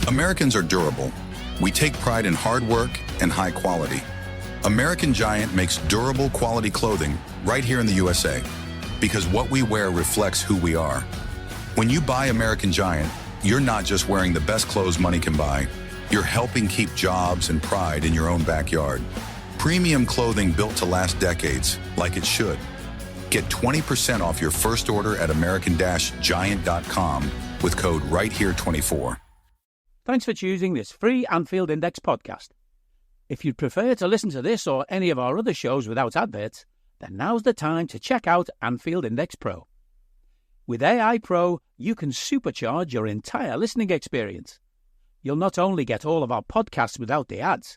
Americans are durable. We take pride in hard work and high quality. American Giant makes durable quality clothing right here in the USA because what we wear reflects who we are. When you buy American Giant, you're not just wearing the best clothes money can buy. You're helping keep jobs and pride in your own backyard. Premium clothing built to last decades, like it should. Get 20% off your first order at american-giant.com with code RightHere24. Thanks for choosing this free Anfield Index podcast. If you'd prefer to listen to this or any of our other shows without adverts, then now's the time to check out Anfield Index Pro. With AI Pro, you can supercharge your entire listening experience. You'll not only get all of our podcasts without the ads,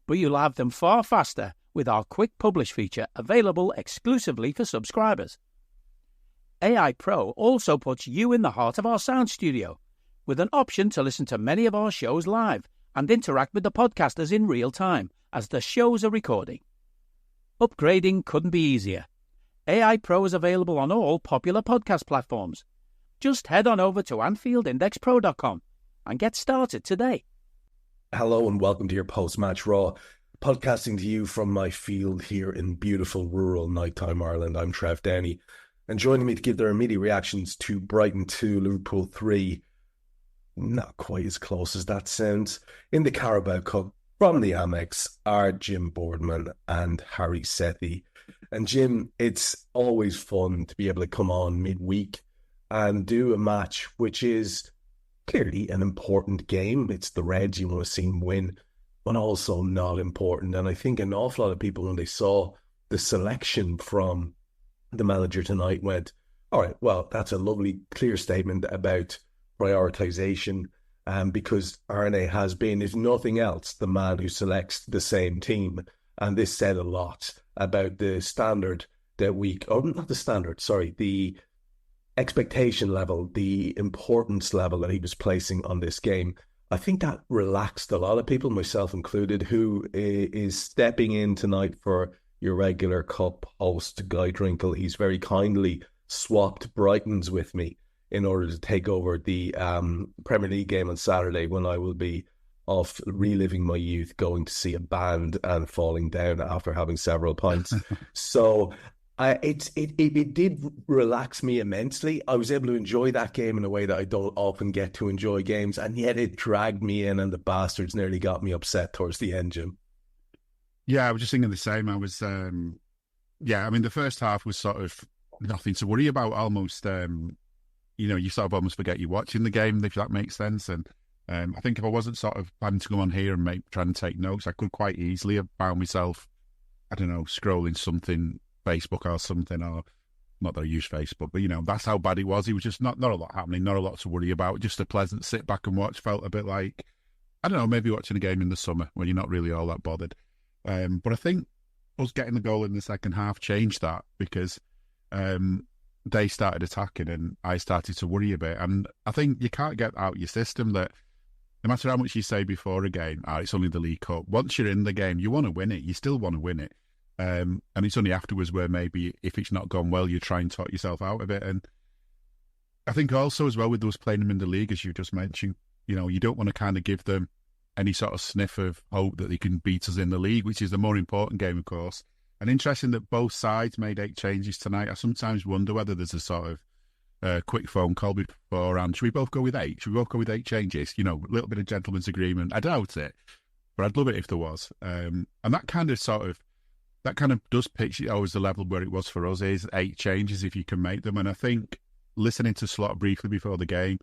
but you'll have them far faster with our Quick Publish feature available exclusively for subscribers. AI Pro also puts you in the heart of our sound studio, with an option to listen to many of our shows live and interact with the podcasters in real time as the shows are recording. Upgrading couldn't be easier. AI Pro is available on all popular podcast platforms. Just head on over to anfieldindexpro.com and get started today. Hello and welcome to your post-match Raw, podcasting to you from my field here in beautiful rural nighttime Ireland. I'm Trev Downey, and joining me to give their immediate reactions to Brighton 2, Liverpool 3, not quite as close as that sounds, in the Carabao Cup from the Amex are Jim Boardman and Harry Sethi. And Jim, it's always fun to be able to come on midweek and do a match which is clearly an important game. It's the Reds, you want to see them win, but also not important. And I think an awful lot of people, when they saw the selection from the manager tonight, went, all right, well, that's a lovely, clear statement about prioritization, because Arne has been, if nothing else, the man who selects the same team. And this said a lot about the standard that the expectation level, the importance level that he was placing on this game. I think that relaxed a lot of people, myself included, who is stepping in tonight for your regular cup host, Guy Drinkle. He's very kindly swapped Brighton's with me in order to take over the Premier League game on Saturday, when I will be off reliving my youth, going to see a band and falling down after having several pints. So it did relax me immensely. I was able to enjoy that game in a way that I don't often get to enjoy games, and yet it dragged me in, and the bastards nearly got me upset towards the end, Jim. Yeah, I was just thinking the same. I was, I mean, the first half was sort of nothing to worry about, almost. You sort of almost forget you're watching the game, if that makes sense. And I think if I wasn't sort of having to go on here and trying to take notes, I could quite easily have found myself, I don't know, scrolling something, Facebook or something, or not that I use Facebook, but, that's how bad it was. It was just not a lot happening, not a lot to worry about, just a pleasant sit back and watch. Felt a bit like, I don't know, maybe watching a game in the summer when you're not really all that bothered. But I think us getting the goal in the second half changed that, because they started attacking and I started to worry a bit. And I think you can't get out your system that no matter how much you say before a game, it's only the League Cup. Once you're in the game, you want to win it. You still want to win it. And it's only afterwards where maybe if it's not gone well, you try and talk yourself out of it. And I think also as well with those playing them in the league, as you just mentioned, you don't want to kind of give them any sort of sniff of hope that they can beat us in the league, which is the more important game, of course. And interesting that both sides made 8 changes tonight. I sometimes wonder whether there's a sort of quick phone call beforehand. Should we both go with 8? Should we both go with 8 changes? A little bit of gentleman's agreement. I doubt it, but I'd love it if there was. And that kind of does pitch it always the level where it was for us, is 8 changes if you can make them. And I think listening to Slot briefly before the game,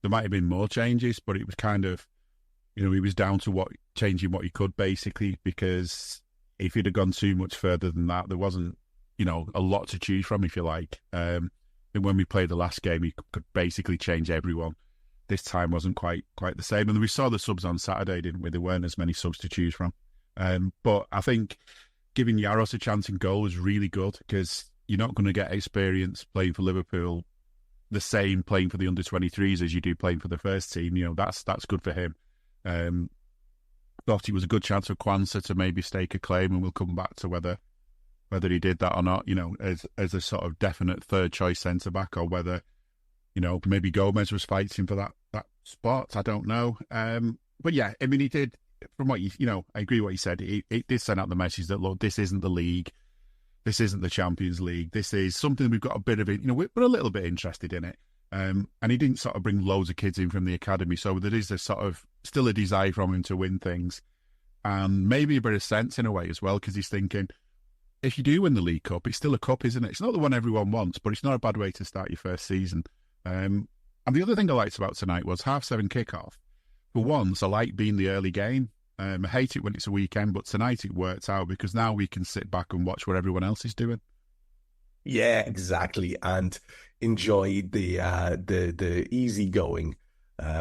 there might have been more changes, but it was kind of, he was down to changing what he could, basically, because if he'd have gone too much further than that, there wasn't, a lot to choose from, if you like. And when we played the last game, he could basically change everyone. This time wasn't quite the same. And we saw the subs on Saturday, didn't we? There weren't as many subs to choose from. But I think giving Yaros a chance in goal was really good, because you're not going to get experience playing for Liverpool the same playing for the under-23s as you do playing for the first team. That's good for him. Thought he was a good chance for Kwanzaa to maybe stake a claim, and we'll come back to whether he did that or not, as a sort of definite third choice centre back, or whether, maybe Gomez was fighting for that spots. I don't know. But yeah, I mean, he did, from what I agree what he said. It did send out the message that, look, this isn't the league. This isn't the Champions League. This is something we've got a bit of it, we're a little bit interested in it. And he didn't sort of bring loads of kids in from the academy. So there is this sort of still a desire from him to win things. And maybe a bit of sense in a way as well, because he's thinking, if you do win the League Cup, it's still a cup, isn't it? It's not the one everyone wants, but it's not a bad way to start your first season. And the other thing I liked about tonight was 7:30 kickoff. For once, I like being the early game. I hate it when it's a weekend, but tonight it worked out because now we can sit back and watch what everyone else is doing. Yeah, exactly, and enjoy the easygoing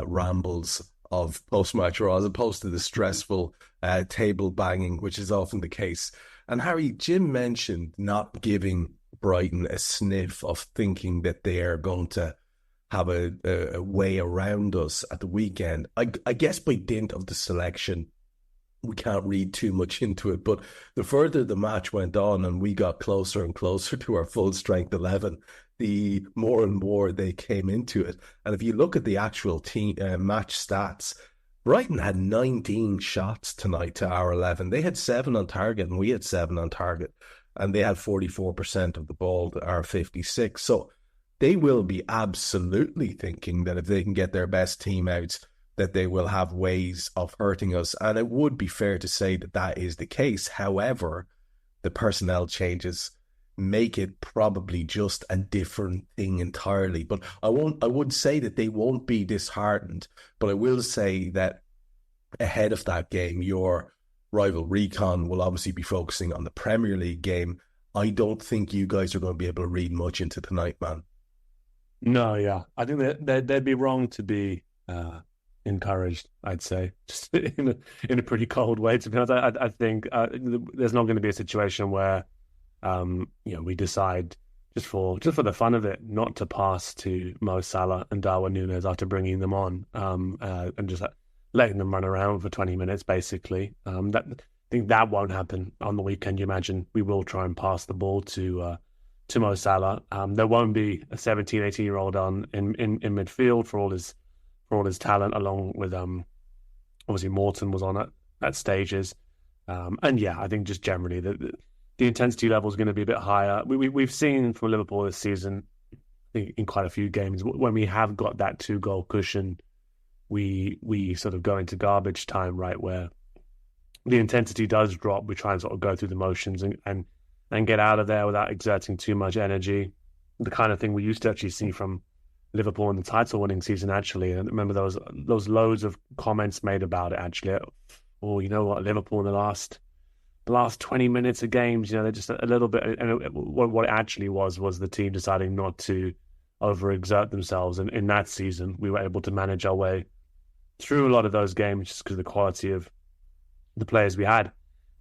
rambles of post-match Raw as opposed to the stressful table banging, which is often the case. And Harry, Jim mentioned not giving Brighton a sniff of thinking that they are going to have a way around us at the weekend. I guess by dint of the selection, we can't read too much into it, but the further the match went on and we got closer and closer to our full strength 11, the more and more they came into it. And if you look at the actual team match stats, Brighton had 19 shots tonight to our 11. They had 7 on target and we had 7 on target, and they had 44% of the ball to our 56. So they will be absolutely thinking that if they can get their best team out, that they will have ways of hurting us. And it would be fair to say that that is the case. However, the personnel changes make it probably just a different thing entirely. But I would say that they won't be disheartened, but I will say that ahead of that game, your rival Recon will obviously be focusing on the Premier League game. I don't think you guys are going to be able to read much into tonight, man. No, yeah. I think that they'd be wrong to be encouraged, I'd say, just in a pretty cold way, to be honest. I think there's not going to be a situation where we decide just for the fun of it not to pass to Mo Salah and Darwin Núñez after bringing them on and just letting them run around for 20 minutes, basically. I think that won't happen on the weekend. You imagine we will try and pass the ball to Mo Salah. There won't be a 17, 18-year-old on in midfield for all his talent, along with obviously Morton was on at stages. And yeah, I think just generally the intensity level is going to be a bit higher. We've seen from Liverpool this season, I think in quite a few games, when we have got that 2-goal cushion, we sort of go into garbage time, right, where the intensity does drop. We try and sort of go through the motions and get out of there without exerting too much energy. The kind of thing we used to actually see from Liverpool in the title-winning season, actually. And I remember there was loads of comments made about it, actually. Oh, you know what, Liverpool in the last 20 minutes of games, they're just a little bit. And what it actually was the team deciding not to overexert themselves. And in that season, we were able to manage our way through a lot of those games just because of the quality of the players we had.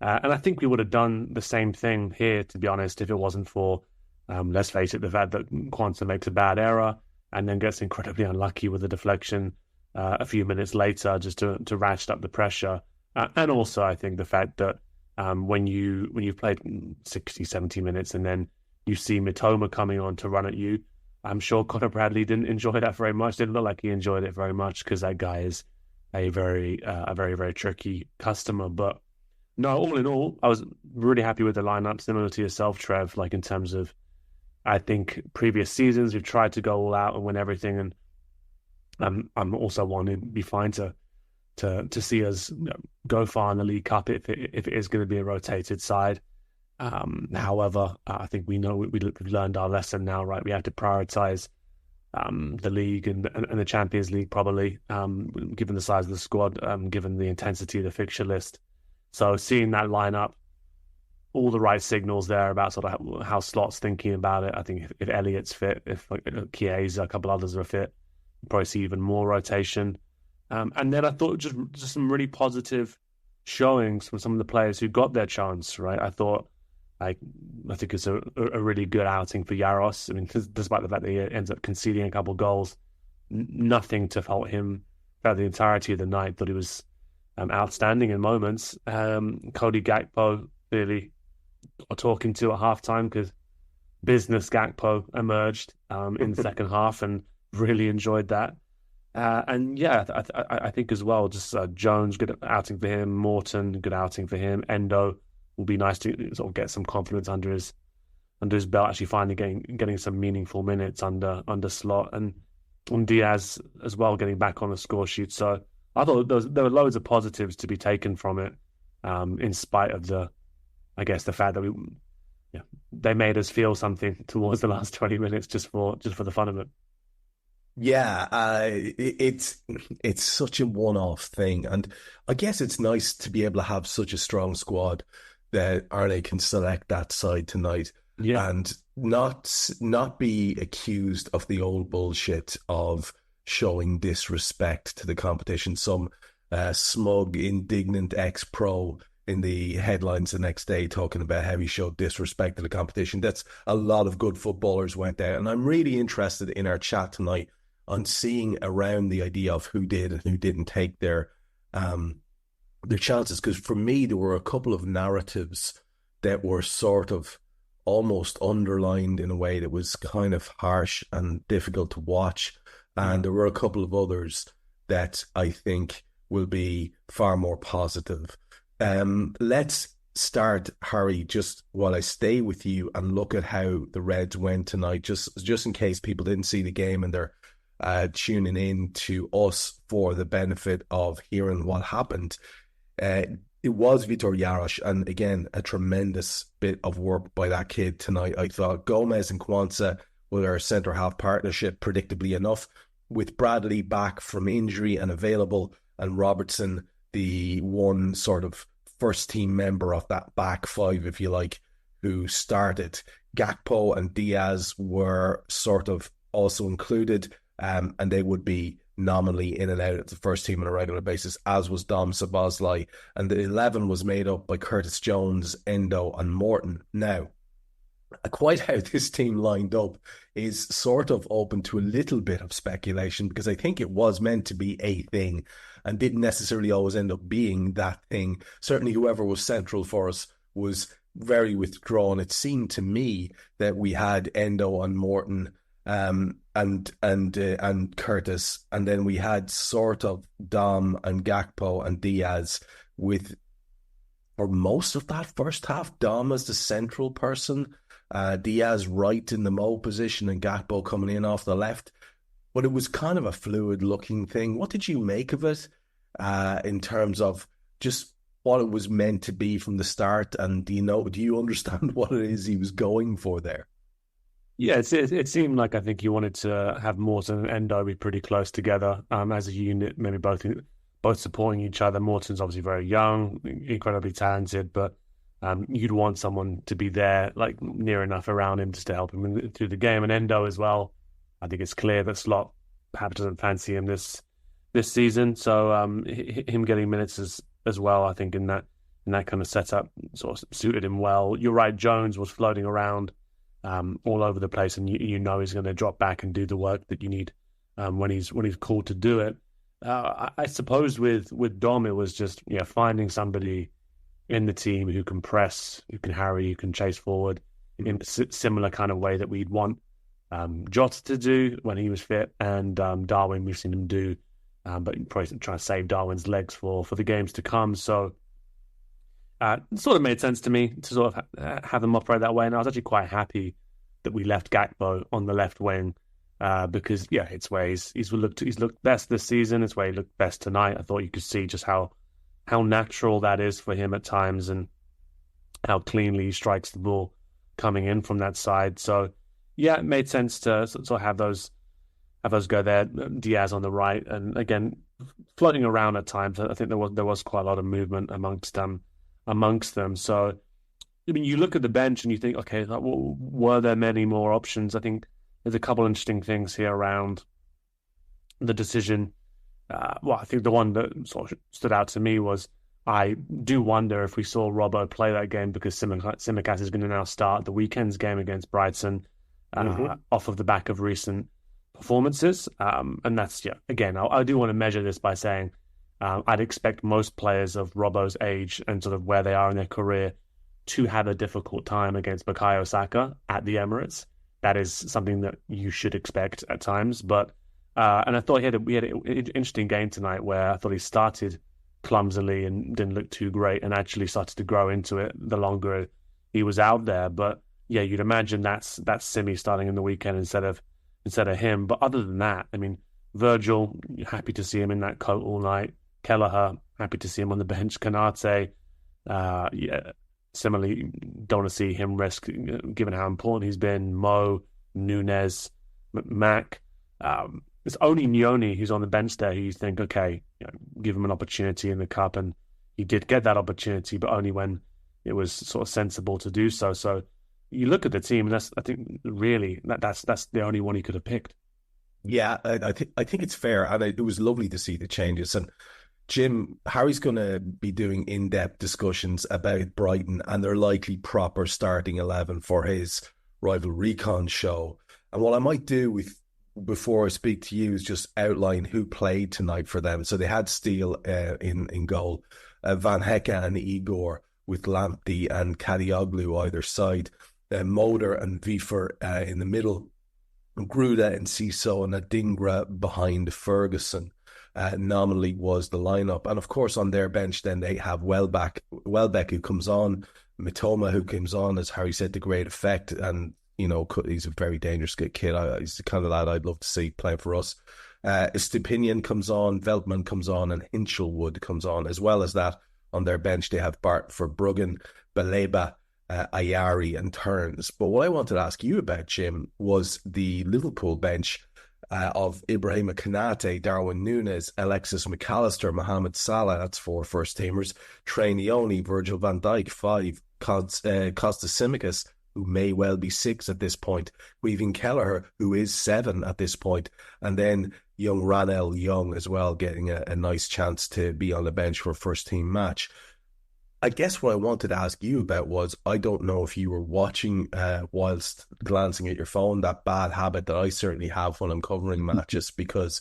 And I think we would have done the same thing here, to be honest, if it wasn't for, let's face it, the fact that Quansah makes a bad error and then gets incredibly unlucky with a deflection a few minutes later just to ratchet up the pressure. And also, I think the fact that when you've played 60, 70 minutes and then you see Mitoma coming on to run at you, I'm sure Conor Bradley didn't enjoy that very much. Didn't look like he enjoyed it very much because that guy is a very, very tricky customer. But no, all in all, I was really happy with the lineup, similar to yourself, Trev, like in terms of, I think previous seasons we've tried to go all out and win everything, and I'm also one who'd be fine to see us go far in the League Cup if it is going to be a rotated side. However, I think we know we've learned our lesson now, right? We have to prioritise the league and the Champions League probably, given the size of the squad, given the intensity of the fixture list. So seeing that lineup, all the right signals there about sort of how Slot's thinking about it. I think if Elliott's fit, if Chiesa, a couple others are fit, we'll probably see even more rotation. And then I thought just some really positive showings from some of the players who got their chance, right? I think it's a really good outing for Yaros. I mean, despite the fact that he ends up conceding a couple of goals, nothing to fault him throughout the entirety of the night. Thought he was outstanding in moments. Cody Gakpo clearly talking to at halftime because business Gakpo emerged in the second half and really enjoyed that. And yeah, I think as well, just Jones, good outing for him. Morton, good outing for him. Endo will be nice to sort of get some confidence under his belt, actually finally getting some meaningful minutes under Slot, and Diaz as well getting back on the score sheet. So I thought there were loads of positives to be taken from it, in spite of the fact that they made us feel something towards the last 20 minutes just for the fun of it. Yeah, it's such a one-off thing, and I guess it's nice to be able to have such a strong squad that Arne can select that side tonight, and not be accused of the old bullshit of showing disrespect to the competition. Some smug, indignant ex-pro in the headlines the next day talking about how he showed disrespect to the competition. That's a lot of good footballers went out, and I'm really interested in our chat tonight on seeing around the idea of who did and who didn't take their chances. Because for me, there were a couple of narratives that were sort of almost underlined in a way that was kind of harsh and difficult to watch. And there were a couple of others that I think will be far more positive. Let's start, Harry, just while I stay with you and look at how the Reds went tonight, just in case people didn't see the game and they're tuning in to us for the benefit of hearing what happened. It was Vitor Yaros, and again, a tremendous bit of work by that kid tonight. I thought Gomez and Kwanzaa were our centre-half partnership, predictably enough, with Bradley back from injury and available, and Robertson, the one sort of first-team member of that back five, if you like, who started. GAKPO and Diaz were sort of also included, and they would be nominally in and out of the first team on a regular basis, as was Dom Szoboszlai. And the 11 was made up by Curtis Jones, Endo and Morton. Now, quite how this team lined up is sort of open to a little bit of speculation, because I think it was meant to be a thing and didn't necessarily always end up being that thing. Certainly whoever was central for us was very withdrawn. It seemed to me that we had Endo and Morton and Curtis, and then we had sort of Dom and Gakpo and Diaz, with, for most of that first half, Dom as the central person, Diaz right in the Mo position and Gakpo coming in off the left. But it was kind of a fluid looking thing. What did you make of it in terms of just what it was meant to be from the start? And do you understand what it is he was going for there? Yeah, it seemed like, I think he wanted to have Morton and Endo be pretty close together as a unit, maybe both supporting each other. Morton's obviously very young, incredibly talented, but you'd want someone to be there, like near enough around him just to help him through the game. And Endo as well. I think it's clear that Slot perhaps doesn't fancy him this season, so him getting minutes as well, I think in that kind of setup sort of suited him well. You're right, Jones was floating around all over the place, and you know he's going to drop back and do the work that you need when he's called to do it. I suppose with Dom, it was just finding somebody in the team who can press, who can harry, who can chase forward in a similar kind of way that we'd want Jota to do when he was fit, and Darwin we've seen him do, but probably trying to save Darwin's legs for the games to come. So it sort of made sense to me to sort of have them operate that way, and I was actually quite happy that we left GAKPO on the left wing because it's where he's looked best this season. It's where he looked best tonight. I thought you could see just how natural that is for him at times, and how cleanly he strikes the ball coming in from that side. So yeah, it made sense to sort of have those go there. Diaz on the right, and again floating around at times. I think there was quite a lot of movement amongst them. So I mean, you look at the bench and you think, okay, were there many more options? I think there's a couple interesting things here around the decision. I think the one that sort of stood out to me was, I do wonder if we saw Robbo play that game, because Tsimikas is going to now start the weekend's game against Brighton off of the back of recent performances. And that's, again, I do want to measure this by saying I'd expect most players of Robbo's age and sort of where they are in their career to have a difficult time against Bukayo Saka at the Emirates. That is something that you should expect at times. But And I thought we had an interesting game tonight where I thought he started clumsily and didn't look too great, and actually started to grow into it the longer he was out there. But yeah, you'd imagine that's Simi starting in the weekend instead of him. But other than that, I mean, Virgil, happy to see him in that coat all night. Kelleher, happy to see him on the bench. Kanate, similarly, don't want to see him risk, given how important he's been. Mo, Nunes, Mac. It's only Nyoni who's on the bench there who you think, okay, give him an opportunity in the cup, and he did get that opportunity, but only when it was sort of sensible to do so. So you look at the team, and I think really that's the only one he could have picked. Yeah, I think it's fair, and it was lovely to see the changes. And Jim, Harry's going to be doing in-depth discussions about Brighton and their likely proper starting 11 for his Rival Recon show. And what I might do before I speak to you is just outline who played tonight for them. So they had Steele in goal, Van Hecke and Igor with Lamptey and Kadioglu either side, Moder and Wiefer in the middle, Gruda and Ciso and Adingra behind Ferguson. Nominally was the lineup. And of course on their bench then they have Welbeck who comes on, Mitoma who comes on, as Harry said, to great effect, and he's a very dangerous kid. He's the kind of lad I'd love to see playing for us. Stepinian comes on, Veltman comes on, and Hinchelwood comes on. As well as that, on their bench they have Bart Verbruggen, Baleba, Ayari and Turns. But what I wanted to ask you about, Jim, was the Liverpool bench of Ibrahima Konate, Darwin Núñez, Alexis McAllister, Mohamed Salah, that's 4 first-teamers, Trey Nyoni, Virgil van Dijk, 5, Kostas Tsimikas, who may well be 6 at this point, Weaving Kelleher, who is 7 at this point, and then young Ranel Young as well, getting a nice chance to be on the bench for a first-team match. I guess what I wanted to ask you about was, I don't know if you were watching whilst glancing at your phone, that bad habit that I certainly have when I'm covering matches, because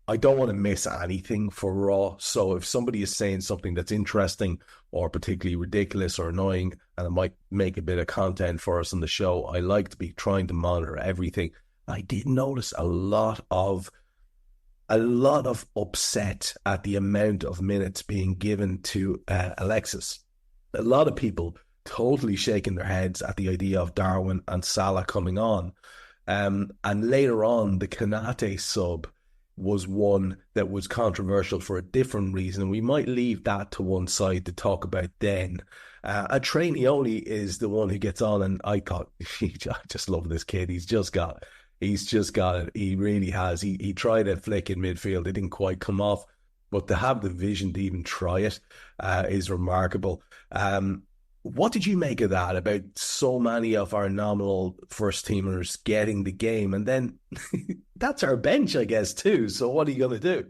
I don't want to miss anything for Raw. So if somebody is saying something that's interesting or particularly ridiculous or annoying, and it might make a bit of content for us on the show, I like to be trying to monitor everything. I did notice a lot of upset at the amount of minutes being given to Alexis. A lot of people totally shaking their heads at the idea of Darwin and Salah coming on. And later on, the Konate sub was one that was controversial for a different reason. We might leave that to one side to talk about then. Trey Nyoni is the one who gets on, and I thought, I just love this kid. He's just got it. He really has. He tried a flick in midfield. It didn't quite come off, but to have the vision to even try it is remarkable. What did you make of that, about so many of our nominal first teamers getting the game? And then that's our bench, I guess, too. So what are you going to do?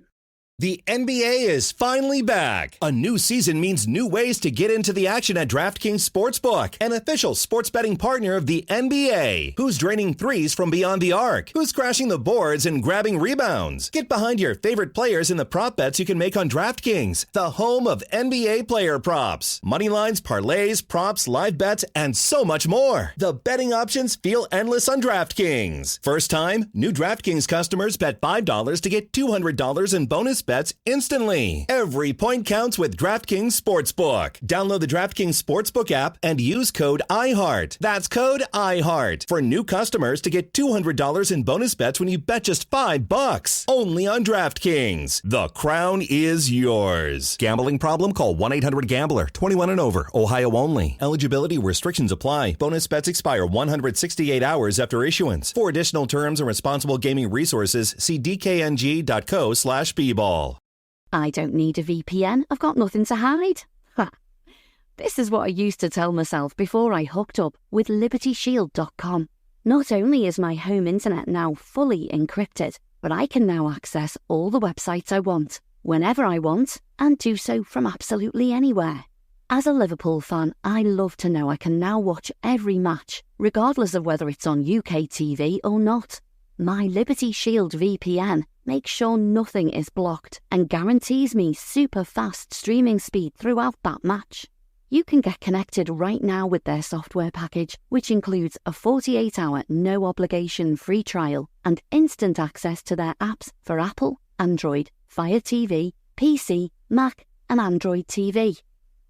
The NBA is finally back. A new season means new ways to get into the action at DraftKings Sportsbook, an official sports betting partner of the NBA. Who's draining threes from beyond the arc? Who's crashing the boards and grabbing rebounds? Get behind your favorite players in the prop bets you can make on DraftKings, the home of NBA player props. Money lines, parlays, props, live bets, and so much more. The betting options feel endless on DraftKings. First time, new DraftKings customers bet $5 to get $200 in bonus bets instantly. Every point counts with DraftKings Sportsbook. Download the DraftKings Sportsbook app and use code IHEART. That's code IHEART for new customers to get $200 in bonus bets when you bet just $5. Only on DraftKings. The crown is yours. Gambling problem? Call 1-800-GAMBLER. 21 and over. Ohio only. Eligibility restrictions apply. Bonus bets expire 168 hours after issuance. For additional terms and responsible gaming resources, see dkng.co/bball. I don't need a VPN. I've got nothing to hide. Ha! This is what I used to tell myself before I hooked up with LibertyShield.com. Not only is my home internet now fully encrypted, but I can now access all the websites I want, whenever I want, and do so from absolutely anywhere. As a Liverpool fan, I love to know I can now watch every match, regardless of whether it's on UK TV or not. My Liberty Shield VPN makes sure nothing is blocked and guarantees me super fast streaming speed throughout that match. You can get connected right now with their software package, which includes a 48-hour no-obligation free trial and instant access to their apps for Apple, Android, Fire TV, PC, Mac and Android TV.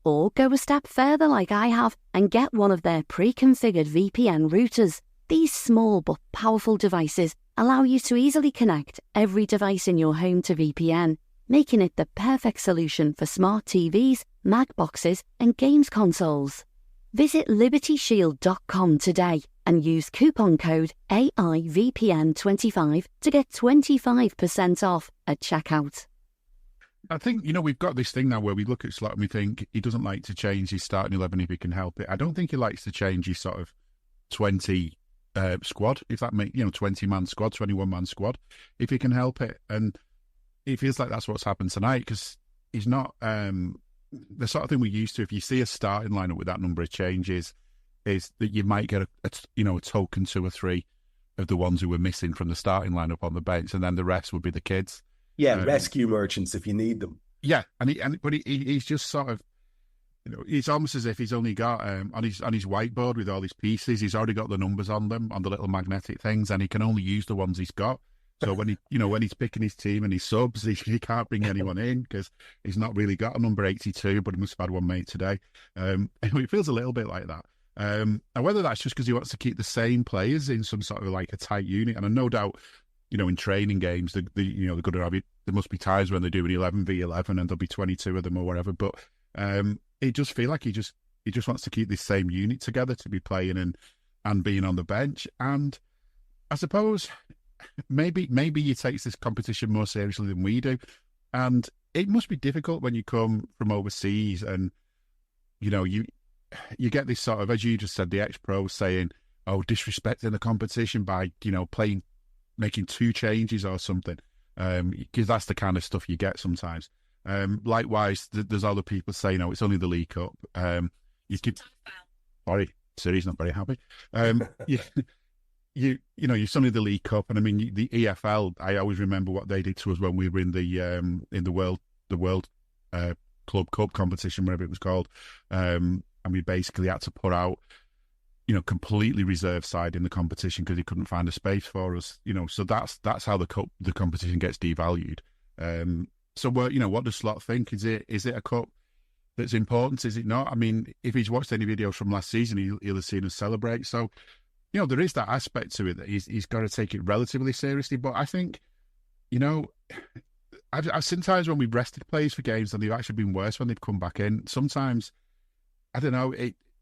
Or go a step further like I have and get one of their pre-configured VPN routers. These small but powerful devices allow you to easily connect every device in your home to VPN, making it the perfect solution for smart TVs, Mac boxes and games consoles. Visit libertyshield.com today and use coupon code AIVPN25 to get 25% off at checkout. I think, we've got this thing now where we look at Slot and we think he doesn't like to change his starting 11 if he can help it. I don't think he likes to change his sort of 20 squad, if that makes, 20-man squad, 21-man squad, if he can help it. And it feels like that's what's happened tonight because he's not the sort of thing we're used to. If you see a starting lineup with that number of changes, is that you might get a token 2 or 3 of the ones who were missing from the starting lineup on the bench, and then the rest would be the kids. Yeah, rescue merchants if you need them. Yeah, but he's just sort of, it's almost as if he's only got on his whiteboard with all his pieces, he's already got the numbers on them on the little magnetic things, and he can only use the ones he's got. So when he's picking his team and his subs, he can't bring anyone in because he's not really got a number 82, but he must have had one made today. It feels a little bit like that. And whether that's just because he wants to keep the same players in some sort of like a tight unit, and I no doubt, in training games, they're going to have it. There must be times when they do an 11v11 and there'll be 22 of them or whatever. But it just feel like he just wants to keep this same unit together to be playing and being on the bench. And I suppose maybe he takes this competition more seriously than we do. And it must be difficult when you come from overseas and you get this sort of, as you just said, the ex-pros saying, "Oh, disrespecting the competition by making 2 changes or something," because that's the kind of stuff you get sometimes. Likewise, there's other people saying, "Oh, it's only the League Cup." Sorry, Siri's not very happy. It's only the League Cup, and I mean the EFL. I always remember what they did to us when we were in the World Club Cup competition, whatever it was called, and we basically had to put out completely reserve side in the competition because he couldn't find a space for us. So that's how the competition gets devalued. So what does Slot think? Is it a cup that's important? Is it not? I mean, if he's watched any videos from last season, he'll have seen us celebrate. So, there is that aspect to it that he's got to take it relatively seriously. But I think, I've seen times when we've rested players for games and they've actually been worse when they've come back in. Sometimes, I don't know,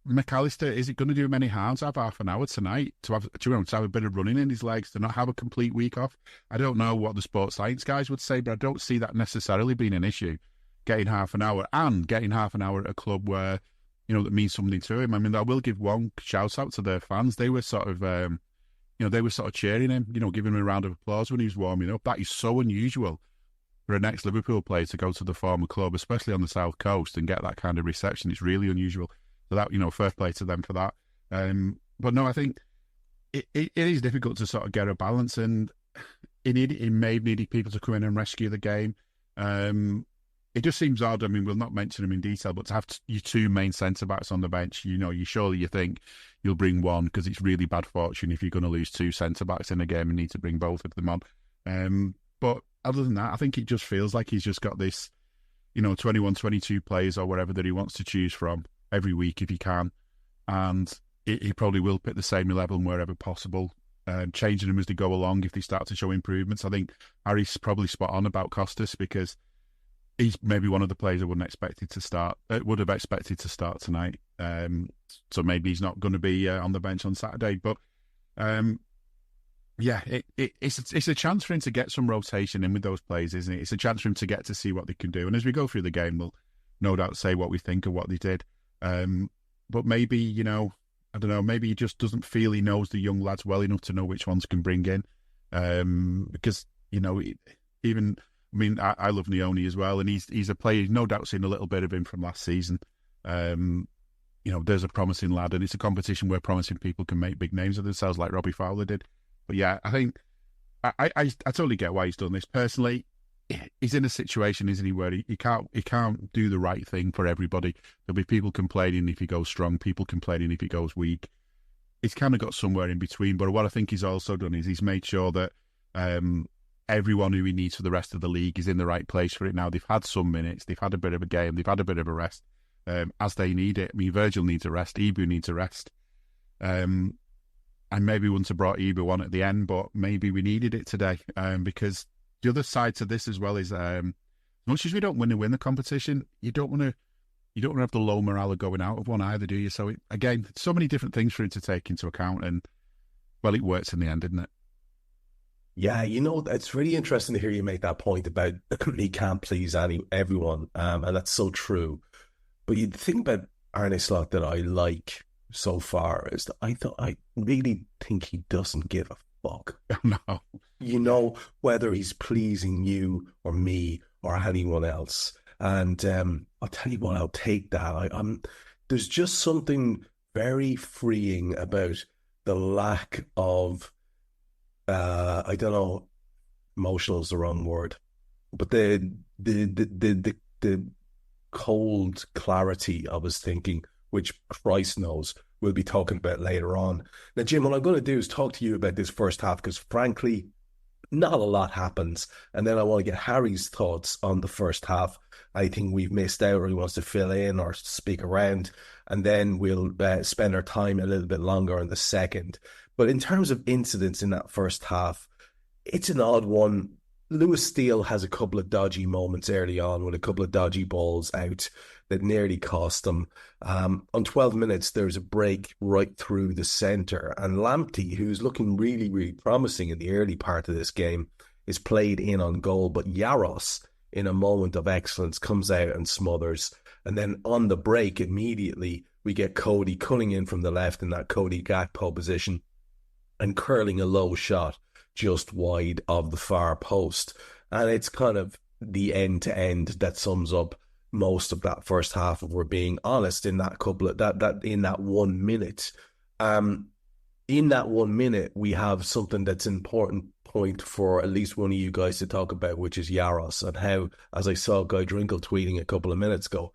McAllister, is it going to do him any harm to have half an hour tonight to have a bit of running in his legs, to not have a complete week off? I don't know what the sports science guys would say, but I don't see that necessarily being an issue, getting half an hour at a club where, that means something to him. I mean, I will give one shout out to their fans. They were sort of, cheering him, giving him a round of applause when he was warming up. That is so unusual for an ex-Liverpool player to go to the former club, especially on the South Coast, and get that kind of reception. It's really unusual. So that, fair play to them for that. But no, I think it is difficult to sort of get a balance, and it may need people to come in and rescue the game. It just seems odd. I mean, we'll not mention them in detail, but to have your 2 main centre-backs on the bench, you think you'll bring one because it's really bad fortune if you're going to lose 2 centre-backs in a game and need to bring both of them on. But other than that, I think it just feels like he's just got this, 21, 22 players or whatever that he wants to choose from every week if he can. And he probably will pick the same 11 wherever possible, changing them as they go along if they start to show improvements. I think Harry's probably spot on about Costas because he's maybe one of the players I would have expected to start tonight. So maybe he's not going to be on the bench on Saturday. But it's a chance for him to get some rotation in with those players, isn't it? It's a chance for him to get to see what they can do. And as we go through the game, we'll no doubt say what we think of what they did. But maybe, I don't know, maybe he just doesn't feel he knows the young lads well enough to know which ones can bring in. Because, I love Neone as well, and he's a player, no doubt seen a little bit of him from last season. There's a promising lad, and it's a competition where promising people can make big names of themselves like Robbie Fowler did. But yeah, I think I totally get why he's done this. Personally, he's in a situation, isn't he, where he can't do the right thing for everybody. There'll be people complaining if he goes strong, people complaining if he goes weak. He's kind of got somewhere in between. But what I think he's also done is he's made sure that everyone who he needs for the rest of the league is in the right place for it now. They've had some minutes, they've had a bit of a game, they've had a bit of a rest as they need it. I mean, Virgil needs a rest, Ibu needs a rest. And maybe we wouldn't have brought Ibu on at the end, but maybe we needed it today because the other side to this as well is as much as we don't win the competition, you don't want to have the low morale of going out of one either, do you? So again, so many different things for him to take into account, and well, it works in the end, didn't it? Yeah, it's really interesting to hear you make that point about he can't please everyone, and that's so true. But the thing about Arne Slot that I like so far is that I really think he doesn't give a fuck. No. Whether he's pleasing you or me or anyone else. And I'll tell you what, I'll take that. There's just something very freeing about the lack of, I don't know, emotional is the wrong word, but the cold clarity of his thinking, which Christ knows we'll be talking about later on. Now, Jim, what I'm going to do is talk to you about this first half because, frankly, not a lot happens. And then I want to get Harry's thoughts on the first half. Anything we've missed out or he wants to fill in or speak around. And then we'll spend our time a little bit longer on the second. But in terms of incidents in that first half, it's an odd one. Lewis Steele has a couple of dodgy moments early on with a couple of dodgy balls out that nearly cost them. On 12 minutes, there's a break right through the centre. And Lamptey, who's looking really, really promising in the early part of this game, is played in on goal. But Yaros, in a moment of excellence, comes out and smothers. And then on the break, immediately, we get Cody cutting in from the left in that Cody GAKPO position and curling a low shot just wide of the far post. And it's kind of the end-to-end that sums up most of that first half, if we're being honest, in that couple of in that 1 minute. In that 1 minute, we have something that's an important point for at least one of you guys to talk about, which is Yaros, and how, as I saw Guy Drinkle tweeting a couple of minutes ago,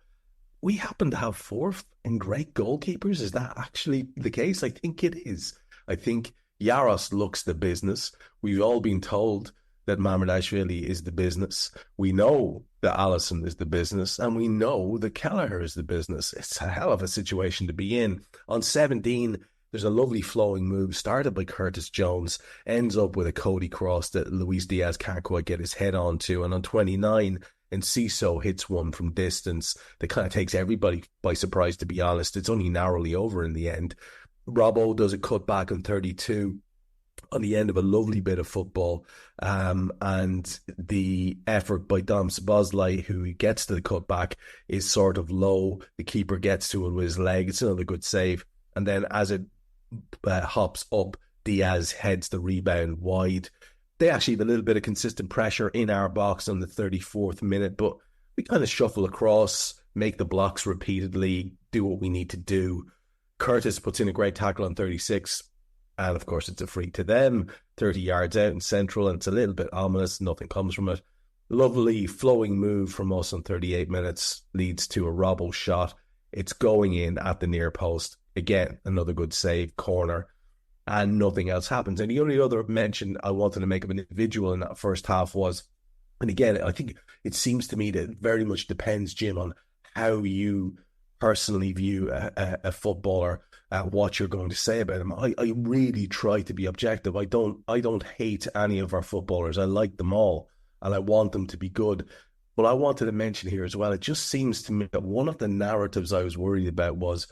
we happen to have fourth and great goalkeepers. Is that actually the case? I think it is. I think Yaros looks the business. We've all been told that Mamardashvili is the business. We know that Allison is the business, and we know that Kelleher is the business. It's a hell of a situation to be in. On 17, there's a lovely flowing move started by Curtis Jones, ends up with a Cody cross that Luis Diaz can't quite get his head onto. And on 29, Enciso hits one from distance that kind of takes everybody by surprise, to be honest. It's only narrowly over in the end. Robbo does a cut back on 32 on the end of a lovely bit of football, and the effort by Dom Szoboszlai, who gets to the cutback, is sort of low. The keeper gets to it with his leg. It's another good save. And then as it hops up, Diaz heads the rebound wide. They actually have a little bit of consistent pressure in our box on the 34th minute, but we kind of shuffle across, make the blocks repeatedly, do what we need to do. Curtis puts in a great tackle on 36, and of course it's a free to them, 30 yards out in central, and it's a little bit ominous. Nothing comes from it. Lovely flowing move from us on 38 minutes leads to a Robbo shot. It's going in at the near post. Again, another good save, corner, and nothing else happens. And the only other mention I wanted to make of an individual in that first half was, and again, I think it seems to me that it very much depends, Jim, on how you personally view a footballer, what you're going to say about him. I really try to be objective. I don't hate any of our footballers. I like them all, and I want them to be good. But I wanted to mention here as well, it just seems to me that one of the narratives I was worried about was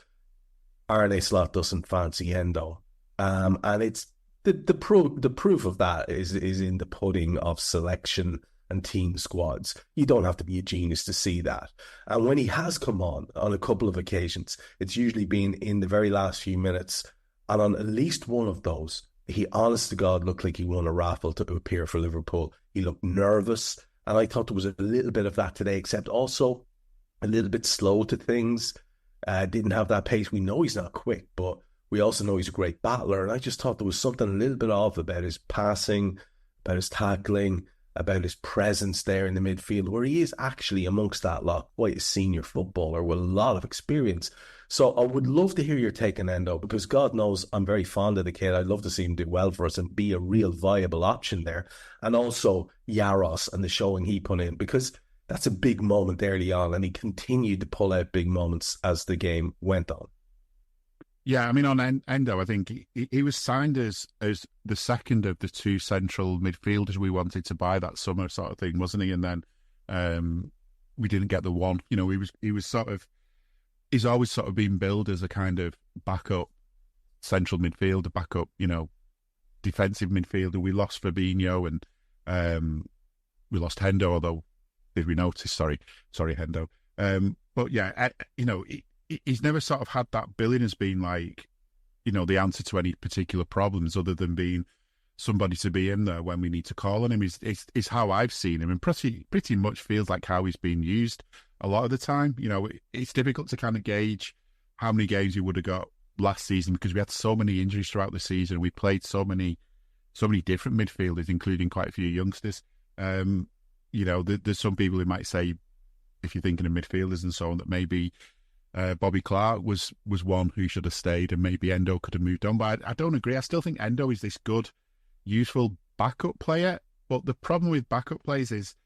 Arne Slot doesn't fancy Endo. And it's the proof of that is in the pudding of selection and team squads. You don't have to be a genius to see that. And when he has come on a couple of occasions, it's usually been in the very last few minutes. And on at least one of those, he, honest to God, looked like he won a raffle to appear for Liverpool. He looked nervous. And I thought there was a little bit of that today, except also a little bit slow to things. Didn't have that pace. We know he's not quick, but we also know he's a great battler. And I just thought there was something a little bit off about his passing, about his tackling. about his presence there in the midfield, where he is actually amongst that lot quite a senior footballer with a lot of experience. So I would love to hear your take on Endo, because God knows I'm very fond of the kid. I'd love to see him do well for us and be a real viable option there. And also Yaros and the showing he put in, because that's a big moment early on, and he continued to pull out big moments as the game went on. Yeah, I mean, on Endo, I think he was signed as the second of the two central midfielders we wanted to buy that summer, sort of thing, wasn't he? And then we didn't get the one. You know, he's always sort of been billed as a kind of backup central midfielder, backup, you know, defensive midfielder. We lost Fabinho and we lost Hendo, although did we notice? Sorry, Hendo. But yeah, you know, he's never sort of had that billing as being like, you know, the answer to any particular problems, other than being somebody to be in there when we need to call on him. Is how I've seen him, and pretty much feels like how he's being used a lot of the time. You know, it's difficult to kind of gauge how many games he would have got last season, because we had so many injuries throughout the season. We played so many different midfielders, including quite a few youngsters. You know, there's some people who might say, if you're thinking of midfielders and so on, that maybe Bobby Clark was one who should have stayed, and maybe Endo could have moved on. But I don't agree. I still think Endo is this good, useful backup player. But the problem with backup players is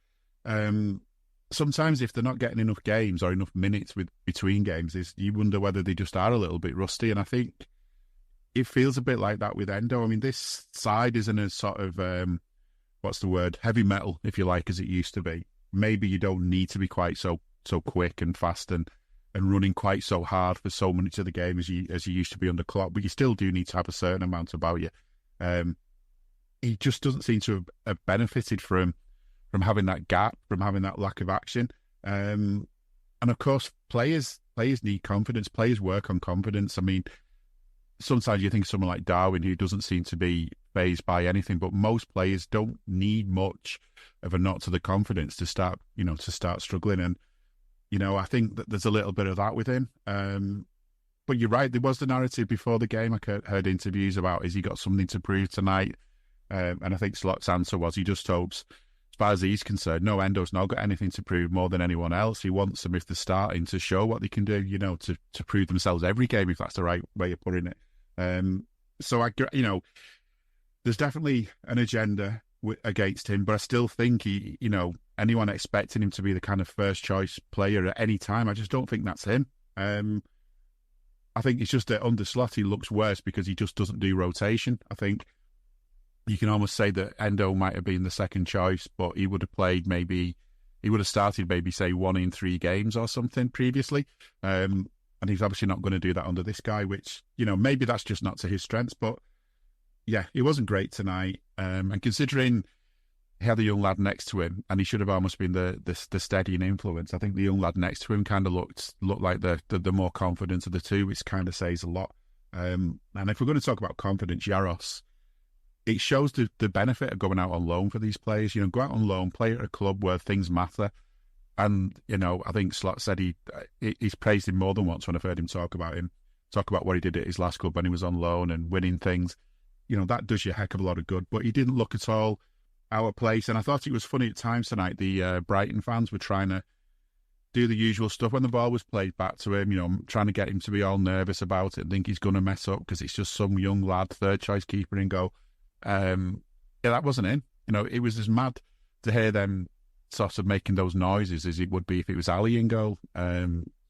sometimes if they're not getting enough games or enough minutes between games, is you wonder whether they just are a little bit rusty. And I think it feels a bit like that with Endo. I mean, this side isn't as sort of heavy metal, if you like, as it used to be. Maybe you don't need to be quite so quick and fast and running quite so hard for so much of the game as you used to be under Klopp, but you still do need to have a certain amount about you. He just doesn't seem to have benefited from having that gap, from having that lack of action. And of course, players need confidence. Players work on confidence. I mean, sometimes you think of someone like Darwin, who doesn't seem to be fazed by anything, but most players don't need much of a knock to the confidence to start struggling. And you know, I think that there's a little bit of that with him. But you're right, there was the narrative before the game. I heard interviews about, has he got something to prove tonight? And I think Slot's answer was he just hopes, as far as he's concerned, no, Endo's not got anything to prove more than anyone else. He wants them, if they're starting, to show what they can do, you know, to prove themselves every game, if that's the right way of putting it. So, there's definitely an agenda against him, but I still think anyone expecting him to be the kind of first choice player at any time, I just don't think that's him. I think it's just that under Slot he looks worse because he just doesn't do rotation. I think you can almost say that Endo might have been the second choice, but he would have started maybe say 1 in 3 games or something previously. And he's obviously not going to do that under this guy, which, you know, maybe that's just not to his strengths. But yeah, it wasn't great tonight. And considering he had a young lad next to him, and he should have almost been the steadying influence, I think the young lad next to him kind of looked like the more confident of the two, which kind of says a lot. And if we're going to talk about confidence, Yaros, it shows the benefit of going out on loan for these players. You know, go out on loan, play at a club where things matter. And, you know, I think Slot said he's praised him more than once when I've heard him talk about what he did at his last club when he was on loan and winning things. You know, that does you a heck of a lot of good. But he didn't look at all out of place. And I thought it was funny at times tonight, the Brighton fans were trying to do the usual stuff when the ball was played back to him, you know, trying to get him to be all nervous about it and think he's going to mess up because it's just some young lad, third choice keeper, and go, that wasn't in. You know, it was as mad to hear them sort of making those noises as it would be if it was Ali in goal.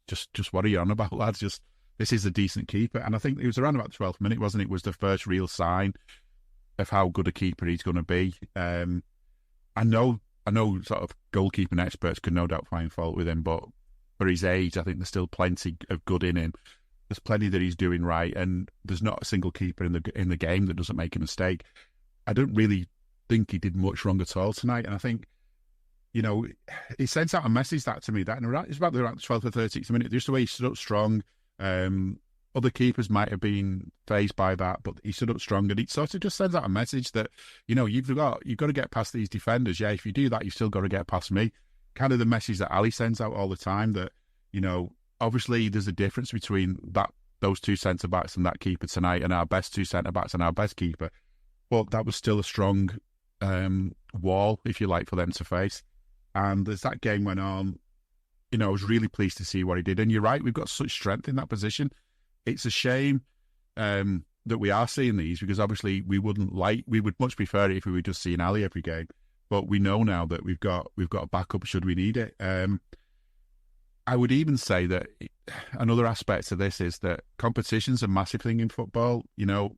Just what are you on about, lads? Just, this is a decent keeper. And I think it was around about the 12th minute, wasn't it? It was the first real sign of how good a keeper he's going to be. I know sort of goalkeeping experts could no doubt find fault with him, but for his age, I think there's still plenty of good in him. There's plenty that he's doing right, and there's not a single keeper in the game that doesn't make a mistake. I don't really think he did much wrong at all tonight, and I think, you know, he sent out a message that to me that it's about the 12th or 13th minute, just the way he stood up strong. Other keepers might have been fazed by that, but he stood up strong, and it sort of just sends out a message that, you know, you've got to get past these defenders. Yeah, if you do that, you've still got to get past me. Kind of the message that Ali sends out all the time, that, you know, obviously there's a difference between those two centre-backs and that keeper tonight, and our best two centre-backs and our best keeper. But that was still a strong wall, if you like, for them to face. And as that game went on, I was really pleased to see what he did. And you're right, we've got such strength in that position. It's a shame that we are seeing these, because obviously we would much prefer it if we were just seeing Ali every game. But we know now that we've got a backup should we need it. I would even say that another aspect of this is that competition's a massive thing in football. You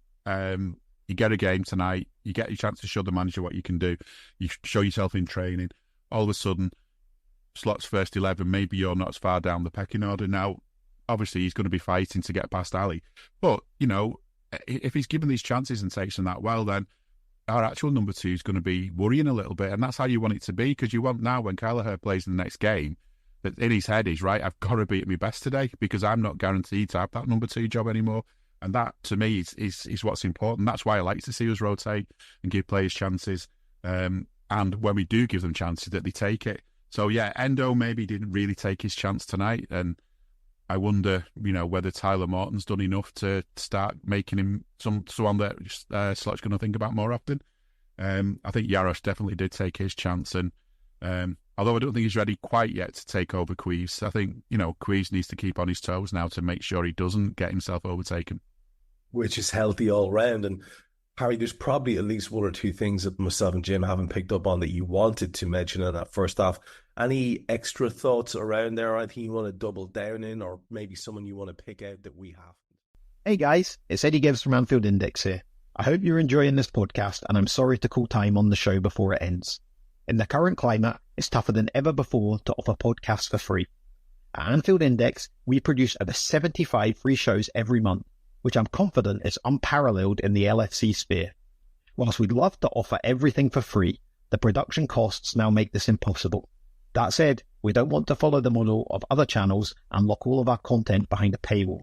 get a game tonight, you get your chance to show the manager what you can do. You show yourself in training. All of a sudden, slots first 11, maybe you're not as far down the pecking order. Now, obviously, he's going to be fighting to get past Ali. But, if he's given these chances and takes them that well, then our actual number 2 is going to be worrying a little bit. And that's how you want it to be, because you want now, when Kelleher plays in the next game, that in his head is, right, I've got to be at my best today, because I'm not guaranteed to have that number 2 job anymore. And that, to me, is what's important. That's why I like to see us rotate and give players chances. And when we do give them chances, that they take it. So, yeah, Endo maybe didn't really take his chance tonight. And I wonder, whether Tyler Morton's done enough to start making him someone that Slot's going to think about more often. I think Jarosz definitely did take his chance. And although I don't think he's ready quite yet to take over Queves, I think, Queves needs to keep on his toes now to make sure he doesn't get himself overtaken. Which is healthy all round. And Harry, there's probably at least 1 or 2 things that myself and Jim haven't picked up on that you wanted to mention in that first half. Any extra thoughts around there? Anything you want to double down in, or maybe someone you want to pick out that we have? Hey guys, it's Eddie Gibbs from Anfield Index here. I hope you're enjoying this podcast, and I'm sorry to call time on the show before it ends. In the current climate, it's tougher than ever before to offer podcasts for free. At Anfield Index, we produce over 75 free shows every month, which I'm confident is unparalleled in the LFC sphere. Whilst we'd love to offer everything for free, the production costs now make this impossible. That said, we don't want to follow the model of other channels and lock all of our content behind a paywall.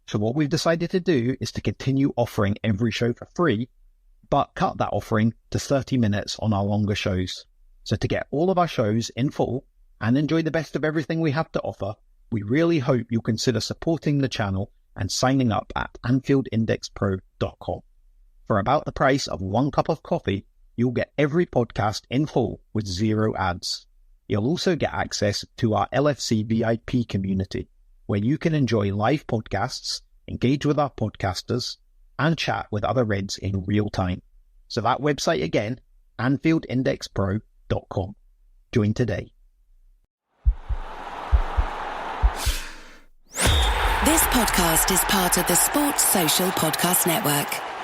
So what we've decided to do is to continue offering every show for free, but cut that offering to 30 minutes on our longer shows. So to get all of our shows in full and enjoy the best of everything we have to offer, we really hope you'll consider supporting the channel and signing up at anfieldindexpro.com. For about the price of 1 cup of coffee, you'll get every podcast in full with 0 ads. You'll also get access to our LFC VIP community, where you can enjoy live podcasts, engage with our podcasters, and chat with other Reds in real time. So that website again, anfieldindexpro.com. Join today. This podcast is part of the Sports Social Podcast Network.